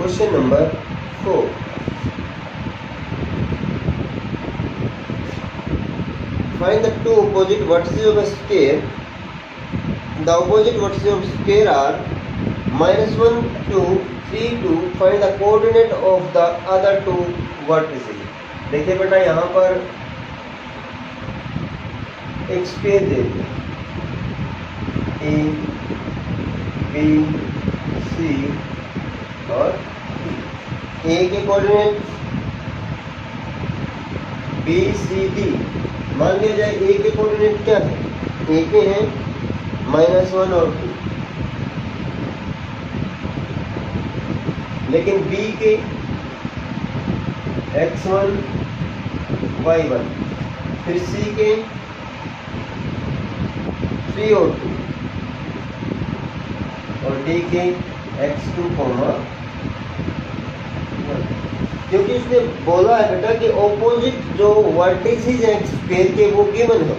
Question number 4. Find the two opposite vertices of a sphere. The opposite vertices of sphere are -1, 2, 3, 2. Find the coordinate of the other two vertices. देखिए बेटा यहाँ पर एक sphere दे दिया A B C और ए के coordinate B C D मान लिया जाए। ए के कोऑर्डिनेट क्या है? ए के हैं -1 और 2, लेकिन बी के x1 y1, फिर सी के 3 और 2 और डी के x2, 1। क्योंकि उसने बोला है बेटा कि ऑपोजिट जो वर्टिसेस हैं स्फीयर के वो गिवन है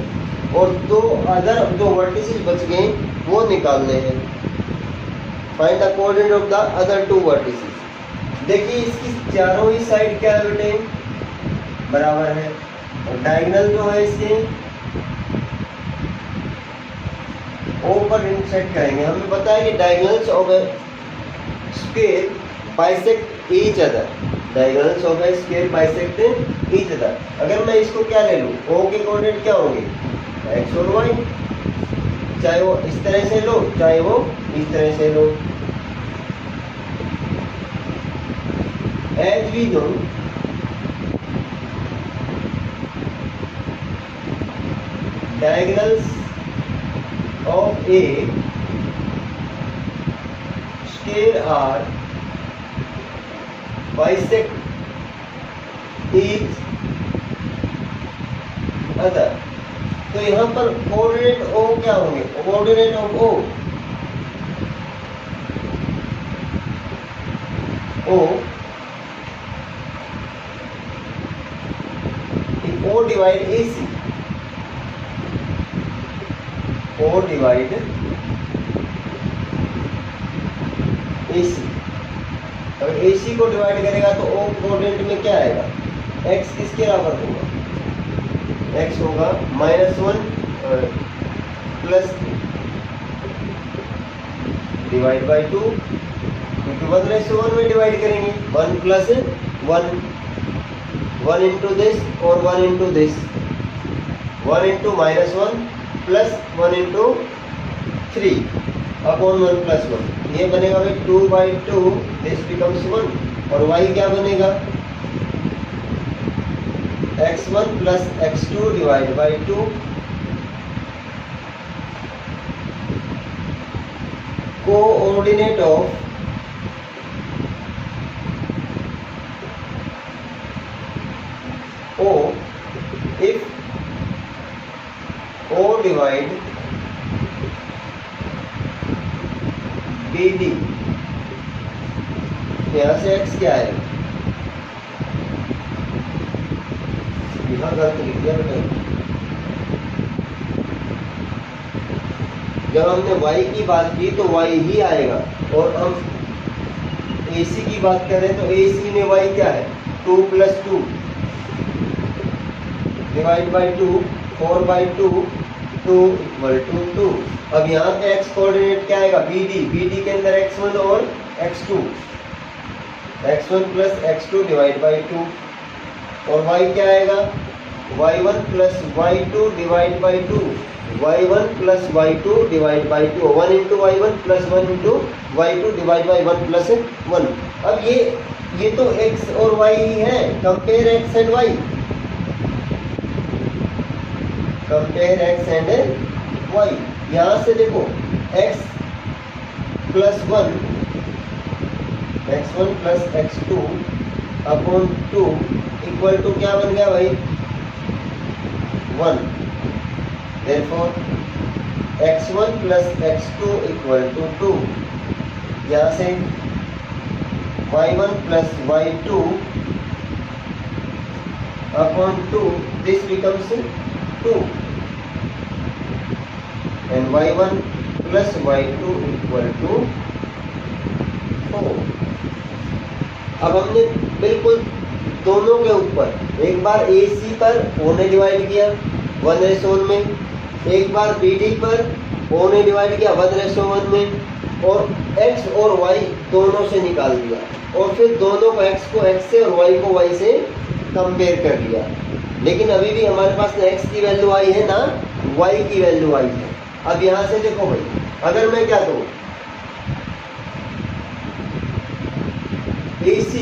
और दो अदर जो वर्टिसेस बच गए वो निकालने हैं। Find the coordinate of the other two vertices. देखिए इसकी चारों ही साइड क्या है बेटे? बराबर है। और डायगोनल जो है इसके ओ पर इंटरसेक्ट करेंगे। हमें पता है कि diagonals of A sphere bisect each other. Diagonals of A sphere bisect each other. अगर मैं इसको क्या ले लूं, ओ के कोऑर्डिनेट क्या होंगे? एक्स और वाई। चाहे वो इस तरह से लो चाहे वो इस तरह से लो। As we know diagonals of a sphere are bisect each other। तो यहाँ पर कोऑर्डिनेट ओ क्या होंगे? Coordinate of O divide A C. O divide AC। अगर AC को डिवाइड करेगा तो O कोऑर्डिनेट में क्या आएगा? X किसके बराबर होगा? X होगा -1 प्लस डिवाइड बाई 2, क्योंकि 1:1 में डिवाइड करेंगे। 1 प्लस 1, 1 इंटू दिस और 1 into this, 1 into -1 plus 1 into 3 upon 1 plus 1। ये बनेगा भाई 2/2, दिस बिकम्स 1। और y क्या बनेगा? x1 plus x2 divide by 2। Coordinate of O if O divide BD। यहाँ से x क्या है? यहाँ गलत लिख दिया बेटा। जब हमने y की बात की तो y ही आएगा, और हम AC की बात कर रहे हैं तो AC में y क्या है? 2 plus 2 divide by 2, 4/2, 2 equal to 2। अब यहाँ पे x कोऑर्डिनेट क्या आएगा? BD। BD के अंदर x1 और x2, x1 plus x2 divide by 2। और y क्या आएगा? y1 plus y2 divide by 2, y1 plus y2 divide by 2, 1 into y1 plus 1 into y2 divide by 1 plus 1। अब ये तो x और y ही है। Compare x and y। Compare x and y। यहाँ से देखो x plus 1, x1 plus x2 upon 2 equal to क्या बन गया भाई? 1। Therefore x1 plus x2 equal to 2। यहाँ से y1 plus y2 upon 2, this becomes 2, and y1 plus y2 equal to 4. अब हमने बिल्कुल दोनों के ऊपर एक बार AC पर O ने डिवाइड किया 1:1 में, एक बार BD पर O ने डिवाइड किया 1:1 में, और X और Y दोनों से निकाल दिया, और फिर दोनों को X को X से और Y को Y से कंपेयर कर लिया। लेकिन अभी भी हमारे पास ना X की वैल्यू आई है ना Y की वैल्यू आई है। अब यहाँ से देखो भाई, अगर मैं क्या करूँ, AC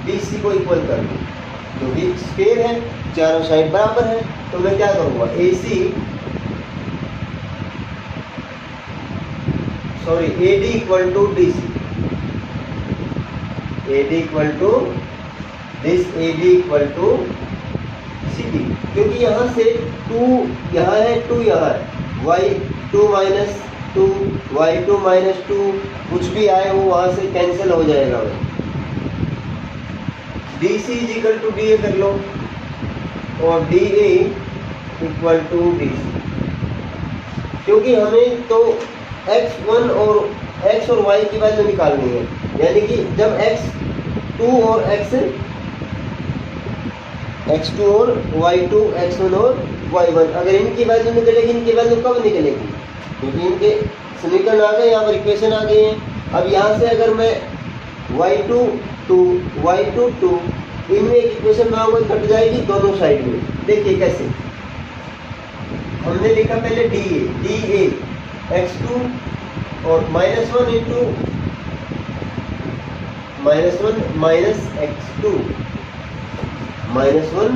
BC को इक्वल कर दूँ, क्योंकि स्क्वायर है, चारों साइड बराबर है, तो मैं क्या करूँगा, AD equal to DC, AD equal to this, AD equal to CD, क्योंकि यहाँ से 2 यहाँ है, 2 यहाँ है, y2 माइनस 2, y2 माइनस 2 कुछ भी आए वो वहाँ से कैंसिल हो जाएगा। DC is equal to DA कर लो, और DA इक्वल टू DC, क्योंकि हमें तो x1 और x और y की वैल्यू निकालनी है, यानी कि जब x2 और x2 और y2, x1 और y1, अगर इनकी वैल्यू निकलेगी, इनकी वैल्यू कब निकलेगी, क्योंकि इनके समीकरण आ गए, यहाँ पर इक्वेशन आ गए हैं। अब यहाँ से अगर मैं y2 2 इनमें एक इक्वेशन बनाऊंगा, कट जाएगी दोनों साइड में। देखिए कैसे, हमने लिखा पहले DA x2 और -1 into -1 minus x2 -1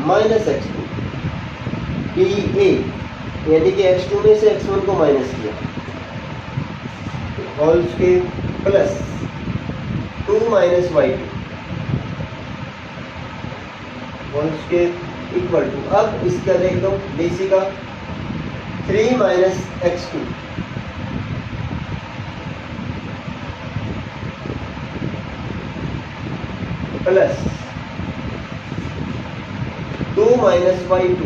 minus x2 DA, यानी कि x2 में से x1 को माइनस किया, whole square plus 2 minus y2 whole square equal to, अब इसका देख दो DC का 3 minus x2 plus 2 minus y2।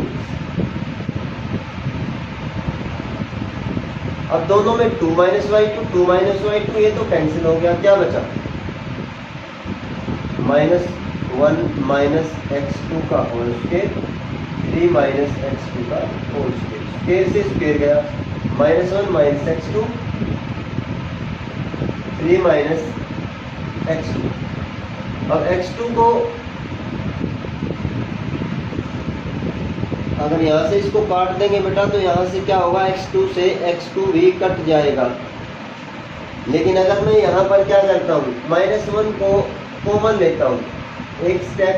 अब दोनों में 2 माइनस y2 ये तो कैंसिल हो गया, क्या बचा, -1 माइनस x2 का होल स्क्वायर, 3 माइनस x2 का होल स्क्वायर, स्क्वायर से स्क्वायर गया, -1 माइनस x2 3 माइनस x2। अब x2 को अगर यहाँ से इसको काट देंगे बेटा, तो यहाँ से क्या होगा, x2 से x2 भी कट जाएगा। लेकिन अगर मैं यहाँ पर क्या करता हूँ, -1 को कॉमन लेता हूँ, एक स्टेप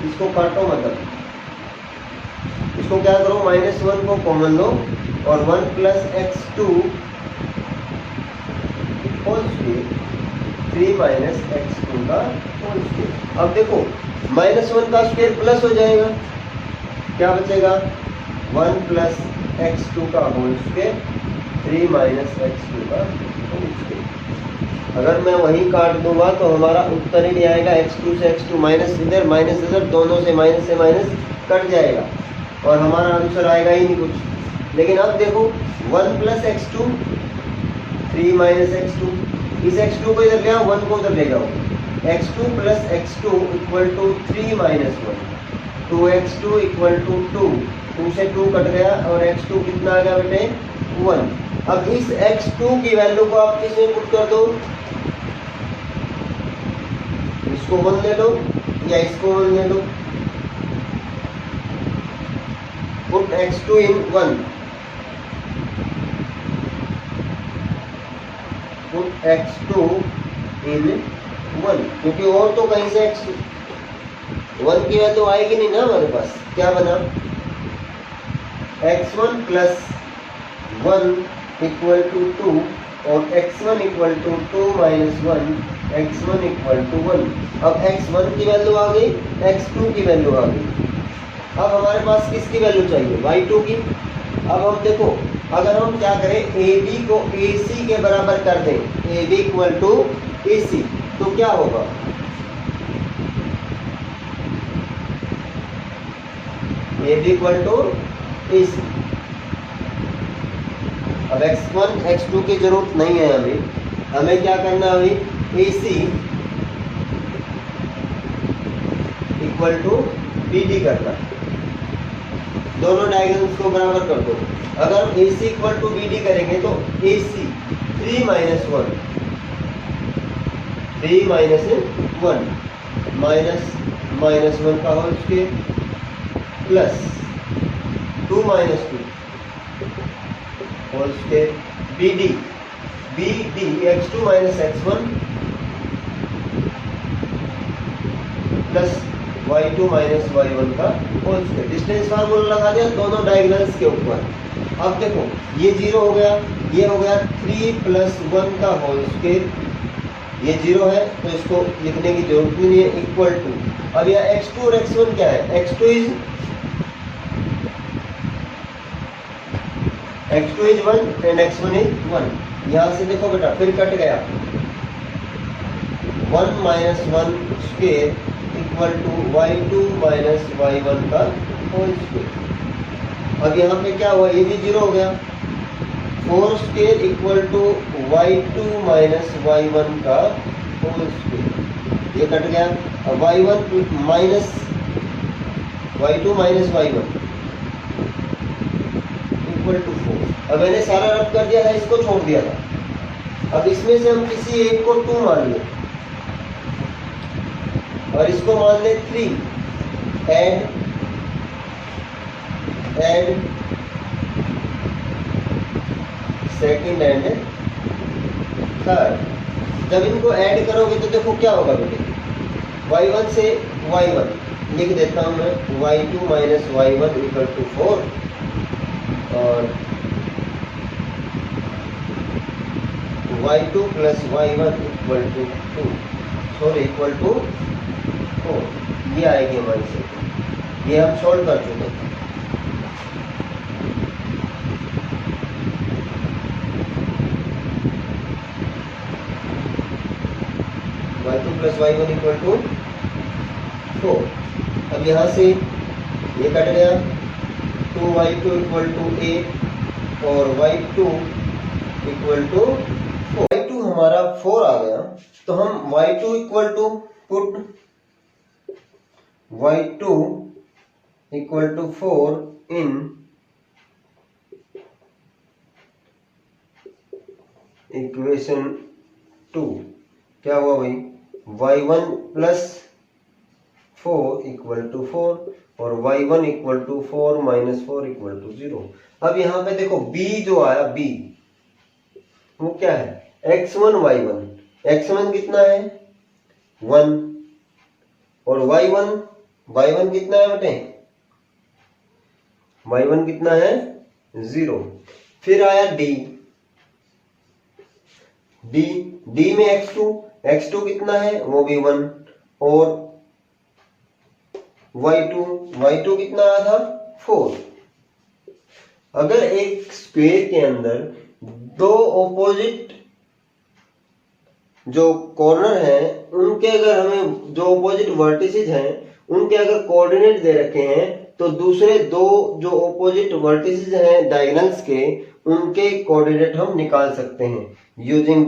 इसको काटो, मतलब इसको क्या करो, -1 को कॉमन लो और 1 plus x2 whole square 3 minus x2 का होल स्क्वायर। अब देखो -1 का स्क्वायर प्लस हो जाएगा, क्या बचेगा, 1 प्लस x2 का होल स्क्वायर 3 माइनस x2 का होल स्क्वायर। अगर मैं वही काट दूंगा तो हमारा उत्तर ही नहीं आएगा, x2 से x2 माइनस इधर दोनों से माइनस कट जाएगा और हमारा आंसर आएगा ही नहीं कुछ। लेकिन अब देखो 1 प्लस x2 3 माइनस x2, इस x2 को इधर ले आओ, 1 को उधर ले जाओ, x2 plus x2 equal to 3 minus 1, 2x2 equal to 2 से 2 कट गया और x2 कितना आ गया बेटे, 1। अब इस x2 की वैल्यू को आप किसमें पुट कर दो, इसको 1 ले लो या इसको 1 ले लो, पुट x2 इन 1, पुट x2 इन 1, क्योंकि और तो कहीं से x2 1 की वैल्यू आएगी नहीं ना हमारे पास। क्या बना, x1 प्लस 1 इक्वल टू 2 और x1 equal to 2 minus 1, x1 equal to 1। अब x1 की वैल्यू आ गई, x2 की वैल्यू आ गई। अब हमारे पास किसकी वैल्यू चाहिए, y2 की। अब हम देखो, अगर हम क्या करें, AB को AC के बराबर कर दें, AB इक्वल टू AC, तो क्या होगा, AB इक्वल टू AC। अब x1 x2 की जरूरत नहीं है हमें क्या करना है अभी, AC इक्वल टू BD करना। दोनों डायगोनल्स को बराबर कर दो। अगर AC इक्वल टू BD करेंगे तो AC 3 माइनस 1 माइनस 1 का whole square plus 2 minus 2 whole square BD x2 minus x1 plus y2 minus y1 का होल स्क्वायर। डिस्टेंस फार्मूला लगा दिया दोनों डायगोनल्स के ऊपर। अब देखो ये 0 हो गया, ये हो गया 3 प्लस 1 का होल स्क्वायर, ये 0 है तो इसको लिखने की जरूरत नहीं है, इक्वल टू। अब यह x2 और x1 क्या है, x2 is 1 and x1 is 1। यहां से देखो बेटा फिर कट गया, 1 minus 1 square equal to y2 minus y1 का होल स्क्वायर। अब यहाँ पे क्या हुआ, ये भी 0 हो गया, 4 square equal to y2 minus y1 का होल स्क्वायर, ये कट गया। अब y1 minus y2 minus y1 equal to 4। अब मैंने सारा रब कर दिया था, इसको छोड़ दिया था। अब इसमें से हम किसी एक को 2 मान लें और इसको मान ले 3। Ed second and third. जब इनको ऐड करोगे तो देखो क्या होगा बेटे, y1 से y1 लिख देता हूं मैं, y2 minus y1 equal to 4 और y2 plus y1 equal to 2 sorry equal to 4। ये आएगी हमारी सेकंड, ये हम सॉल्व कर चुके हैं। y2 plus y1 equal to 4। अब यहाँ से ये कट गया, 2y2 इक्वल टू 8 और y2 इक्वल टू 4। y2 हमारा 4 आ गया तो हम y2 equal to put y2 equal to 4 in equation 2। क्या हुआ भाई, y1 प्लस 4 इक्वल टू 4 और y1 equal to 4 minus 4 equal to 0। अब यहाँ पे देखो b जो आया, b वो क्या है, x1 y1। x1 कितना है 1 और y1 कितना है बेटे, y1 कितना है 0। फिर आया d में x2 कितना है, वो भी 1 और y2 कितना आया था 4। अगर एक स्क्वायर के अंदर दो ऑपोजिट जो कॉर्नर हैं उनके अगर हमें जो ऑपोजिट वर्टिसेस हैं उनके अगर कोऑर्डिनेट दे रखे हैं तो दूसरे दो जो ऑपोजिट वर्टिसेस हैं डायगोनल्स के, उनके कोऑर्डिनेट हम निकाल सकते हैं यूजिंग